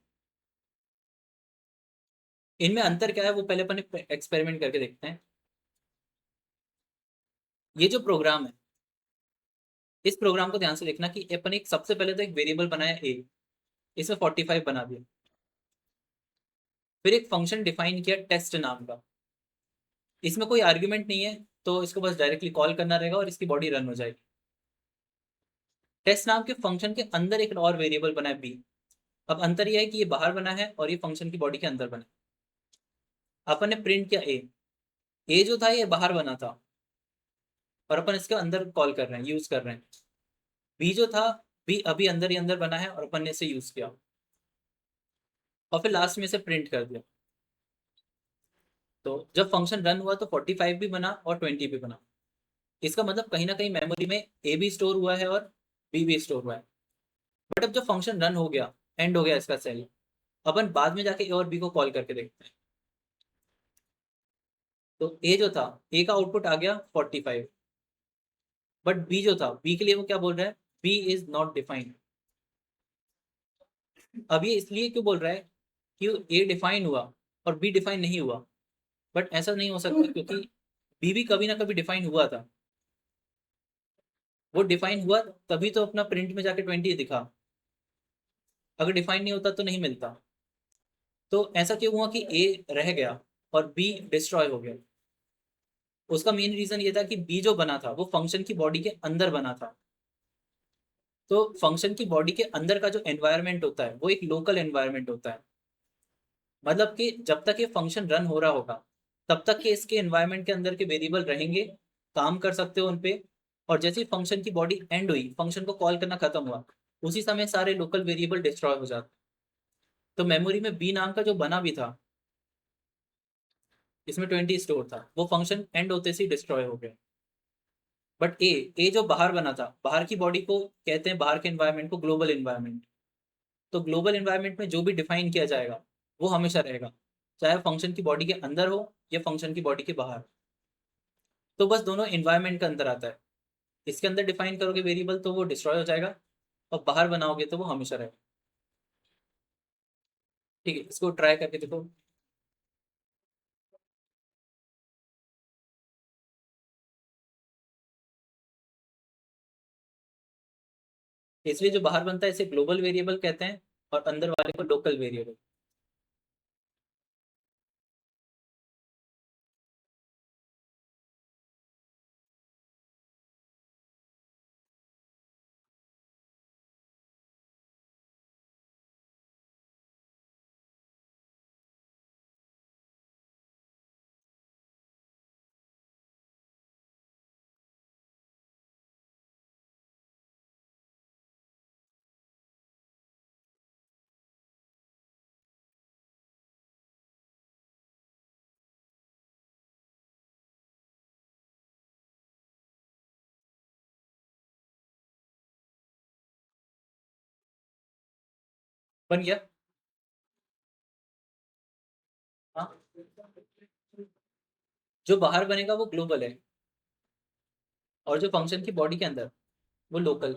इनमें अंतर क्या है वो पहले अपन एक्सपेरिमेंट करके देखते हैं। ये जो प्रोग्राम है, इस प्रोग्राम को ध्यान से देखना कि अपन एक सबसे पहले तो एक वेरिएबल बनाया ए, इसमें 45 बना दिया। फिर एक फंक्शन डिफाइन किया टेस्ट नाम का, इसमें कोई आर्ग्यूमेंट नहीं है, तो इसको बस डायरेक्टली कॉल करना रहेगा और इसकी बॉडी रन हो जाएगी। टेस्ट नाम के फंक्शन के अंदर एक और वेरिएबल बना है बी। अब अंतर यह है कि ये बाहर बना है और ये फंक्शन की बॉडी के अंदर बना है। अपन ने प्रिंट किया ए जो था ये बाहर बना था और अपन इसके अंदर कॉल कर रहे हैं, यूज कर रहे हैं। बी जो था, बी अभी अंदर ही अंदर बना है और अपन ने इसे यूज किया और फिर लास्ट में इसे प्रिंट कर दिया। तो जब फंक्शन रन हुआ तो 45 भी बना और 20 भी बना। इसका मतलब कहीं ना कहीं मेमोरी में ए भी स्टोर हुआ है और बी भी स्टोर हुआ है। बट अब जब फंक्शन रन हो गया, एंड हो गया इसका सेल, अपन बाद में जाके ए और बी को कॉल करके देखते हैं। तो ए जो था, ए का आउटपुट आ गया 45, बट बी जो था, बी के लिए वो क्या बोल रहा है, बी इज नॉट डिफाइंड। अब ये इसलिए क्यों बोल रहा है कि ए डिफाइन हुआ और बी डिफाइन नहीं हुआ। बट ऐसा नहीं हो सकता क्योंकि बी भी कभी ना कभी डिफाइन हुआ था। वो डिफाइन हुआ तभी तो अपना प्रिंट में जाके 20 दिखा, अगर डिफाइन नहीं होता तो नहीं मिलता। तो ऐसा क्यों हुआ कि ए रह गया और बी डिस्ट्रॉय हो गया। उसका मेन रीजन ये था कि बी जो बना था वो फंक्शन की बॉडी के अंदर बना था। तो फंक्शन की बॉडी के अंदर का जो एनवायरनमेंट होता है वो एक लोकल एनवायरनमेंट होता है। मतलब कि जब तक ये फंक्शन रन हो रहा होगा तब तक के इसके एनवायरनमेंट के अंदर के वेरिएबल रहेंगे, काम कर सकते हो उनपे। और जैसे ही फंक्शन की बॉडी एंड हुई, फंक्शन को कॉल करना खत्म हुआ, उसी समय सारे लोकल वेरिएबल डिस्ट्रॉय हो जाते। तो मेमोरी में बी नाम का जो बना भी था, इसमें 20 स्टोर था, वो फंक्शन एंड होते से डिस्ट्रॉय हो गया। बट ए जो बाहर बना था, बाहर की बॉडी को कहते हैं, बाहर के एनवायरनमेंट को ग्लोबल एनवायरनमेंट। तो ग्लोबल एनवायरनमेंट में जो भी डिफाइन किया जाएगा वो हमेशा रहेगा, चाहे फंक्शन की बॉडी के अंदर हो या फंक्शन की बॉडी के बाहर। तो बस दोनों एनवायरनमेंट का अंतर आता है। इसके अंदर डिफाइन करोगे वेरिएबल तो वो डिस्ट्रॉय हो जाएगा, और बाहर बनाओगे तो वो हमेशा रहेगा। ठीक है, इसको ट्राई करके देखो। इसलिए जो बाहर बनता है इसे ग्लोबल वेरिएबल कहते हैं और अंदर वाले को लोकल वेरिएबल। बन गया। हाँ, जो बाहर बनेगा वो ग्लोबल है और जो फंक्शन की बॉडी के अंदर वो लोकल।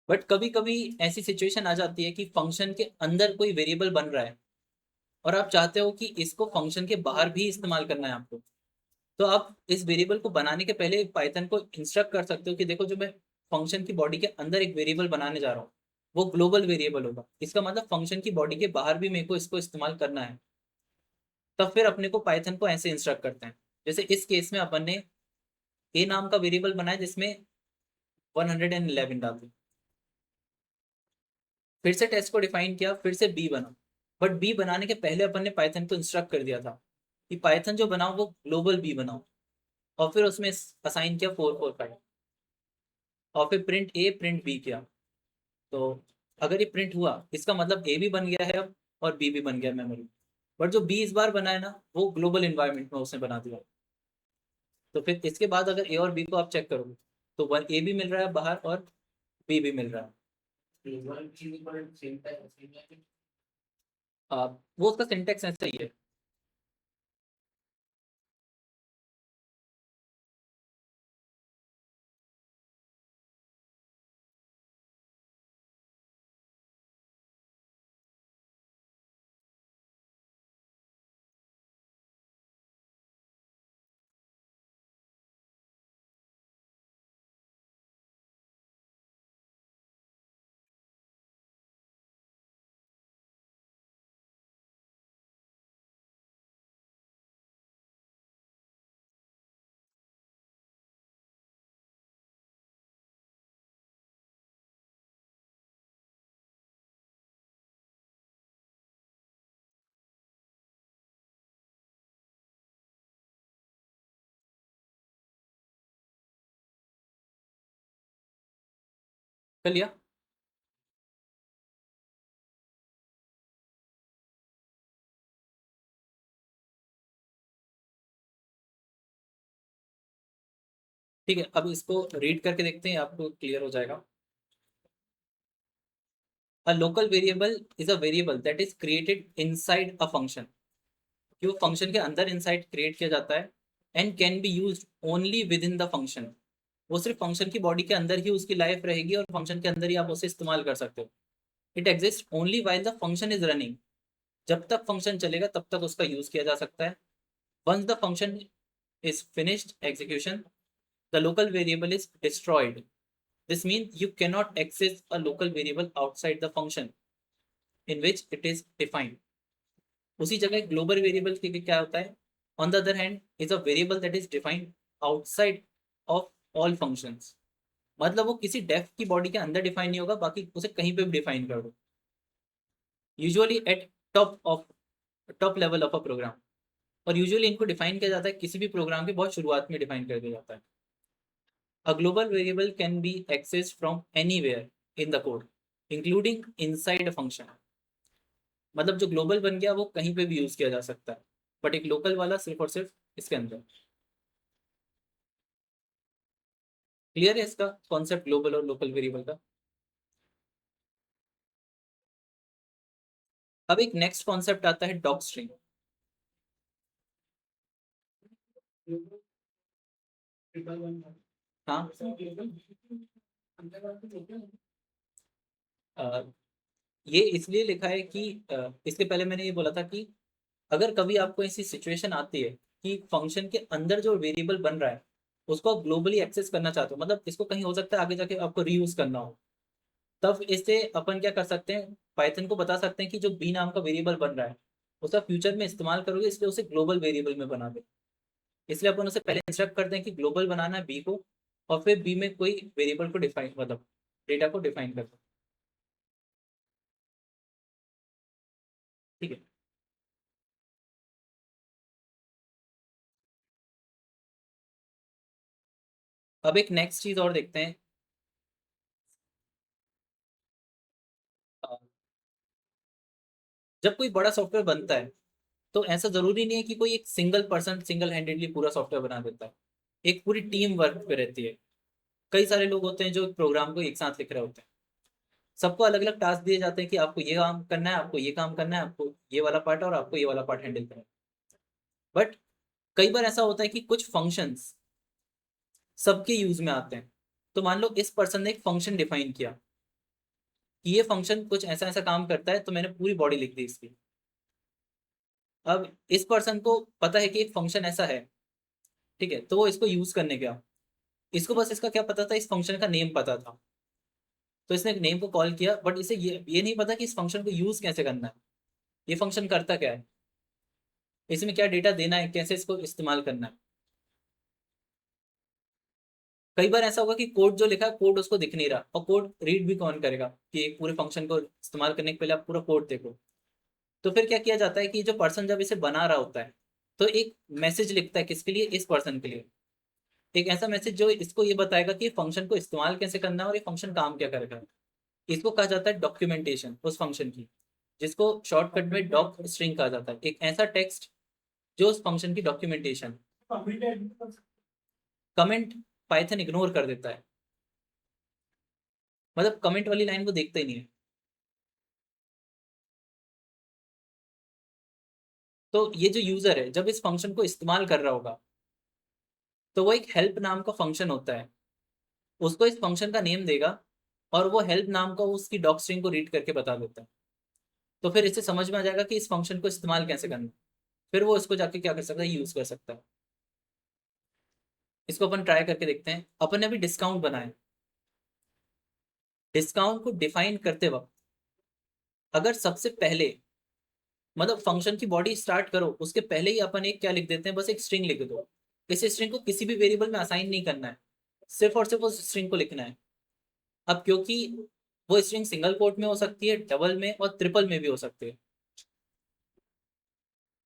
बट कभी कभी ऐसी सिचुएशन आ जाती है कि फंक्शन के अंदर कोई वेरिएबल बन रहा है और आप चाहते हो कि इसको फंक्शन के बाहर भी इस्तेमाल करना है आपको। तो आप इस वेरिएबल को बनाने के पहले पाइथन को इंस्ट्रक्ट कर सकते हो कि देखो जो मैं फंक्शन की बॉडी के अंदर एक वेरिएबल बनाने जा रहा हूँ वो ग्लोबल वेरिएबल होगा, इसका मतलब फंक्शन की बॉडी के बाहर भी मेरे को इसको इस्तेमाल करना है। तब फिर अपने को पाइथन को ऐसे इंस्ट्रक्ट करते हैं, जैसे इस केस में अपन ने ए नाम का वेरिएबल बनाया जिसमें 111 डाल दिया, फिर से टेस्ट को डिफाइन किया, फिर से बी बना। बट बी बनाने के पहले अपन ने पाइथन को इंस्ट्रक्ट कर दिया था कि पाइथन जो बनाओ वो ग्लोबल बी बनाओ, और फिर उसमें असाइन किया 445, और फिर प्रिंट ए प्रिंट बी किया। तो अगर ये प्रिंट हुआ इसका मतलब ए भी बन गया है अब, और बी भी बन गया मेमोरी। बट जो बी इस बार बना है ना वो ग्लोबल इन्वायरमेंट में उसने बना दिया। तो फिर इसके बाद अगर ए और बी को आप चेक करोगे तो वन ए भी मिल रहा है बाहर और बी भी मिल रहा है। वो उसका सिंटेक्स ऐसा ही है। कर लिया। ठीक है, अब इसको रीड करके देखते हैं, आपको क्लियर हो जाएगा। A local variable is a variable that is created inside a function, कि वो फंक्शन के अंदर इनसाइड क्रिएट किया जाता है, and can be use only with in the function. वो सिर्फ फंक्शन की बॉडी के अंदर ही उसकी लाइफ रहेगी और फंक्शन के अंदर ही आप उसे इस्तेमाल कर सकते हो। It exist only while the function is running, जब तक फंक्शन चलेगा तब तक उसका यूज किया जा सकता है। Once the function is finished execution, the local variable is destroyed. This means you cannot access a local variable outside the function in which it is defined. उसी जगह ग्लोबल वेरिएबल के क्या होता है, on the other hand is a variable that is defined outside of all functions. मतलब वो किसी def की बॉडी के अंदर डिफाइन नहीं होगा, बाकी उसे कहीं पे भी डिफाइन कर दो, usually at top level of a program. और यूजुअली इनको डिफाइन किया जाता है किसी भी प्रोग्राम के बहुत शुरुआत में डिफाइन कर दिया जाता है। A global variable can be accessed from anywhere in the code, including inside a function. मतलब जो ग्लोबल बन गया वो कहीं पे भी यूज किया जा सकता है, बट एक लोकल वाला सिर्फ और सिर्फ इसके अंदर। क्लियर है इसका कॉन्सेप्ट ग्लोबल और लोकल वेरिएबल का। अब एक नेक्स्ट कॉन्सेप्ट आता है डॉक स्ट्रिंग। हाँ, अ, ये इसलिए लिखा है कि इसके पहले मैंने ये बोला था कि अगर कभी आपको ऐसी सिचुएशन आती है कि फंक्शन के अंदर जो वेरिएबल बन रहा है उसको आप ग्लोबली एक्सेस करना चाहते हो, मतलब इसको कहीं हो सकता है आगे जाके आपको रीयूज करना हो, तब इससे अपन क्या कर सकते हैं, पाइथन को बता सकते हैं कि जो बी नाम का वेरिएबल बन रहा है उसका फ्यूचर में इस्तेमाल करोगे, इसलिए उसे ग्लोबल वेरिएबल में बना दे। इसलिए अपन उसे पहले इंस्ट्रक्ट करते हैं कि ग्लोबल बनाना है बी को, और फिर बी में कोई वेरिएबल को डिफाइन, मतलब डेटा को डिफाइन करते हैं। ठीक है, अब एक नेक्स्ट चीज और देखते हैं। अ, जब कोई बड़ा सॉफ्टवेयर बनता है तो ऐसा जरूरी नहीं है कि कोई एक सिंगल पर्सन सिंगल हैंडेडली पूरा सॉफ्टवेयर बना देता है, एक पूरी टीम वर्क पे रहती है। कई सारे लोग होते हैं जो प्रोग्राम को एक साथ लिख रहे होते हैं, सबको अलग अलग टास्क दिए जाते हैं कि आपको ये काम करना है, आपको ये काम करना है, आपको ये वाला पार्ट और आपको ये वाला पार्ट हैंडल करना है। बट कई बार ऐसा होता है कि कुछ फंक्शंस सबके यूज में आते हैं। तो मान लो इस पर्सन ने एक फंक्शन डिफाइन किया कि ये फंक्शन कुछ ऐसा ऐसा काम करता है, तो मैंने पूरी बॉडी लिख दी इसकी। अब इस पर्सन को पता है कि एक फंक्शन ऐसा है ठीक है, तो वो इसको यूज करने गया, इसको बस इसका क्या पता था, इस फंक्शन का नेम पता था, तो इसने नेम को कॉल किया, बट इसे ये नहीं पता कि इस फंक्शन को यूज कैसे करना है, ये फंक्शन करता क्या है, इसमें क्या डेटा देना है, कैसे इसको इस्तेमाल करना है। कई बार ऐसा होगा कि कोड जो लिखा है कोड उसको दिख नहीं रहा, और कोड रीड भी कौन करेगा, कि एक पूरे फंक्शन को इस्तेमाल करने के पहले आप पूरा कोड देखो। तो फिर क्या किया जाता है कि जो पर्सन जब इसे बना रहा होता है, तो एक मैसेज लिखता है, किसके लिए, इस पर्सन के लिए, एक ऐसा मैसेज जो इसको ये बताएगा कि फंक्शन को इस्तेमाल कैसे करना है और ये फंक्शन काम क्या करेगा। इसको कहा जाता है डॉक्यूमेंटेशन उस फंक्शन की, जिसको शॉर्टकट में डॉक स्ट्रिंग कहा जाता है, एक ऐसा टेक्स्ट जो उस फंक्शन की डॉक्यूमेंटेशन। कमेंट पाइथन इग्नोर कर देता है, मतलब कमेंट वाली लाइन को देखता ही नहीं है। तो ये जो यूजर है जब इस फंक्शन को इस्तेमाल कर रहा होगा, तो वो एक हेल्प नाम का फंक्शन होता है, उसको इस फंक्शन का नेम देगा, और वो हेल्प नाम का उसकी डॉक स्ट्रिंग को रीड करके बता देता है। तो फिर इससे समझ में आ जाएगा कि इस फंक्शन को इस्तेमाल कैसे करना है, फिर वो इसको जाके क्या कर सकता है, यूज कर सकता है। इसको अपन ट्राई करके देखते हैं। अपन ने अभी डिस्काउंट बनाया, डिस्काउंट को डिफाइन करते वक्त अगर सबसे पहले, मतलब फंक्शन की बॉडी स्टार्ट करो उसके पहले ही अपन एक क्या लिख देते हैं, बस एक स्ट्रिंग लिख दो, इस स्ट्रिंग को किसी भी वेरिएबल में असाइन नहीं करना है, सिर्फ और सिर्फ उस स्ट्रिंग को लिखना है। अब क्योंकि वो स्ट्रिंग सिंगल कोट में हो सकती है, डबल में और ट्रिपल में भी हो सकती है,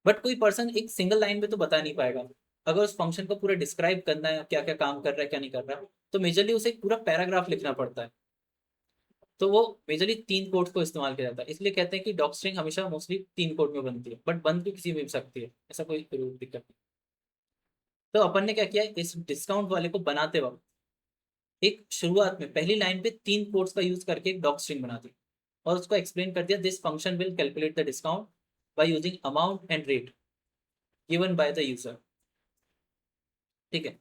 बट कोई पर्सन एक सिंगल लाइन में तो बता नहीं पाएगा। अगर उस फंक्शन को पूरा डिस्क्राइब करना है, क्या क्या काम कर रहा है क्या नहीं कर रहा है, तो मेजरली उसे एक पूरा पैराग्राफ लिखना पड़ता है। तो वो मेजरली 3 कोट्स को इस्तेमाल किया जाता है, इसलिए कहते हैं कि डॉक स्ट्रिंग हमेशा मोस्टली 3 कोट में बनती है, बट बंद भी किसी में भी सकती है, ऐसा कोई जरूर दिक्कत नहीं। तो अपन ने क्या किया, इस डिस्काउंट वाले को बनाते वक्त एक शुरुआत में पहली लाइन पे 3 कोट्स का यूज करके एक डॉक स्ट्रिंग बना दी, और उसको एक्सप्लेन कर दिया, this function will calculate the discount by using amount and rate given by the user. ठीक है,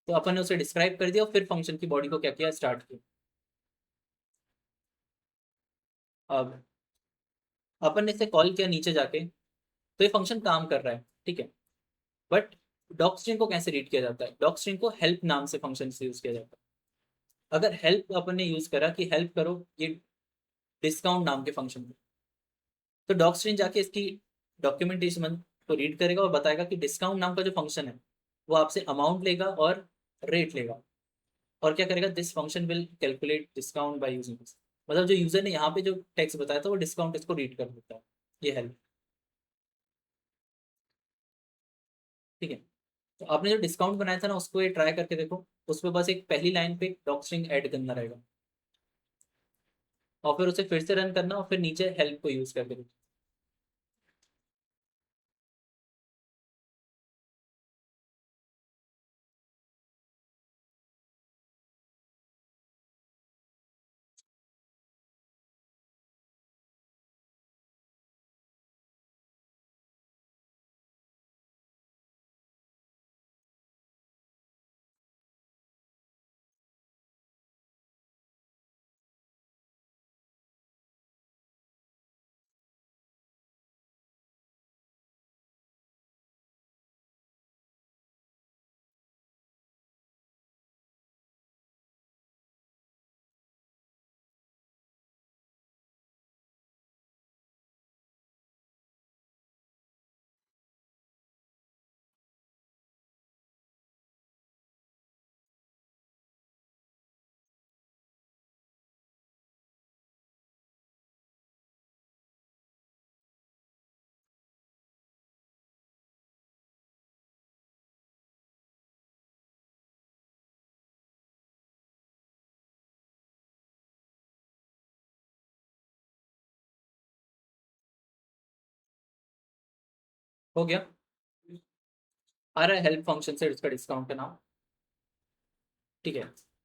तो अपन ने उसे डिस्क्राइब कर दिया और फिर फंक्शन की बॉडी को क्या किया, स्टार्ट किया। अब अपन ने इसे कॉल किया नीचे जाके, तो ये फंक्शन काम कर रहा है, ठीक है, बट डॉक स्ट्रिंग को कैसे रीड किया जाता है, डॉक स्ट्रिंग को हेल्प नाम से फंक्शन से यूज किया जाता है। अगर हेल्प अपन ने यूज करा कि हेल्प करो ये डिस्काउंट नाम के फंक्शन को, तो डॉक स्ट्रिंग जाके इसकी डॉक्यूमेंटेशन को रीड करेगा और बताएगा कि डिस्काउंट नाम का जो फंक्शन है वो आपसे अमाउंट लेगा और रेट लेगा, और क्या करेगा, this function will calculate discount by using this. मतलब जो यूजर ने यहाँ पे जो टेक्स्ट बताया था वो डिस्काउंट इसको रीड कर देता है, ये हेल्प। ठीक है, तो आपने जो डिस्काउंट बनाया था ना उसको ये ट्राई करके देखो, उसमें बस एक पहली लाइन पे डॉक स्ट्रिंग ऐड करना रहेगा, और फिर उसे फिर से रन करना और फिर नीचे हेल्प को यूज करके देखो। हो गया, आ रहा है हेल्प फंक्शन से इसका डिस्काउंट का नाम। ठीक है,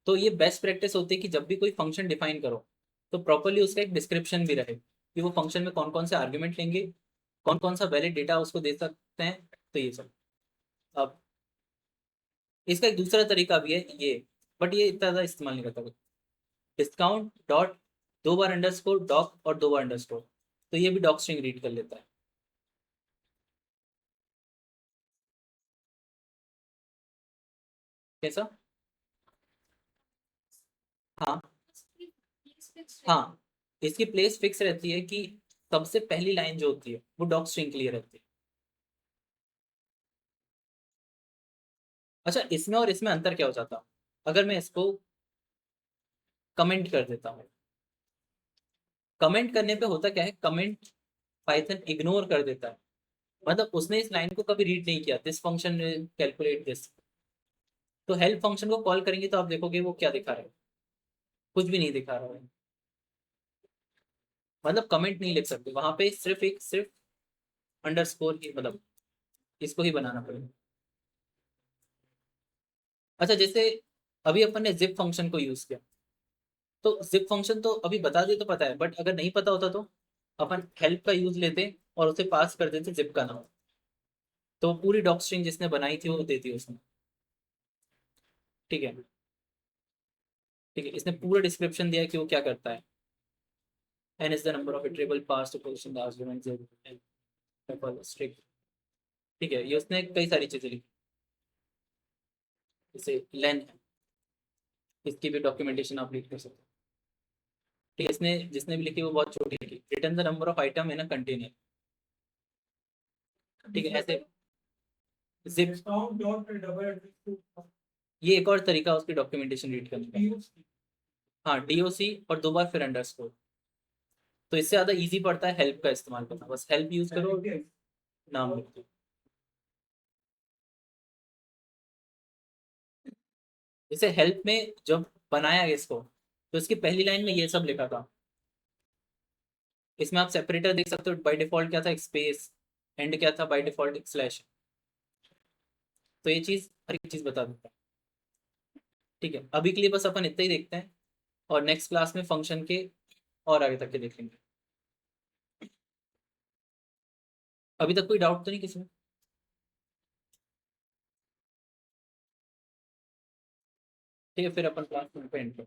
तो ये बेस्ट प्रैक्टिस होती है कि जब भी कोई फंक्शन डिफाइन करो तो प्रॉपरली उसका एक डिस्क्रिप्शन भी रहे, कि वो फंक्शन में कौन कौन से आर्ग्यूमेंट लेंगे, कौन कौन सा वैलिड डेटा उसको दे सकते हैं, तो ये सब। अब इसका एक दूसरा तरीका भी है ये, बट ये इतना ज़्यादा इस्तेमाल नहीं करता कोई, डिस्काउंट डॉट 2 बार अंडरस्कोर डॉक और 2 बार अंडरस्कोर, तो ये भी डॉक स्ट्रिंग रीड कर लेता है। कैसा? हाँ हाँ, इसकी प्लेस फिक्स रहती है कि सबसे पहली लाइन जो होती है वो डॉक स्ट्रिंग के लिए रहती है। अच्छा, इसमें और इसमें अंतर क्या हो जाता, अगर मैं इसको कमेंट कर देता हूँ। कमेंट करने पे होता क्या है, कमेंट पाइथन इग्नोर कर देता है, मतलब उसने इस लाइन को कभी रीड नहीं किया, दिस फंक्शन कैलकुलेट दिस। तो हेल्प फंक्शन को कॉल करेंगे तो आप देखोगे वो क्या दिखा रहा है, कुछ भी नहीं दिखा रहा है, मतलब कमेंट नहीं लिख सकते वहां पे, सिर्फ अंडरस्कोर ही, मतलब इसको ही बनाना पड़ेगा। अच्छा, जैसे अभी अपन ने जिप फंक्शन को यूज किया, तो जिप फंक्शन तो अभी बता दिए तो पता है, बट अगर नहीं पता होता तो अपन हेल्प का यूज लेते और उसे पास कर देते जिप का नाम, तो पूरी डॉक स्ट्रिंग जिसने बनाई थी वो देती उसने। ठीक है, ठीक है, इसने पूरा डिस्क्रिप्शन दिया कि वो क्या करता है। n is the number of iterable paths to position the argument z and strict। ठीक है, ये उसने कई सारी चीजें लिखी, जैसे लेन है, इसकी भी डॉक्यूमेंटेशन आप लिख कर सकते हो। ठीक है, इसने जिसने भी लिखी वो बहुत छोटी लिखी, return the number of item in a container. ठीक है, ऐसे जिप, ये एक और तरीका उसकी डॉक्यूमेंटेशन रीड करने का। हाँ, डीओसी और दो बार फिर अंडरस्कोर, तो इससे ज्यादा इजी पड़ता है हेल्प का इस्तेमाल करना, बस हेल्प यूज करो, नाम लिख दो। जैसे हेल्प में जब बनाया गया इसको, तो इसकी पहली लाइन में ये सब लिखा था, इसमें आप सेपरेटर देख सकते हो, बाय डिफॉल्ट क्या था, स्पेस, एंड क्या था बाय डिफॉल्ट स्लैश। तो ये चीज हर एक चीज बता देता है। ठीक है, अभी के लिए बस अपन इतना ही देखते हैं, और नेक्स्ट क्लास में फंक्शन के और आगे तक के देखेंगे। अभी तक कोई डाउट तो नहीं किसी में? ठीक है, फिर अपन क्लास में एंड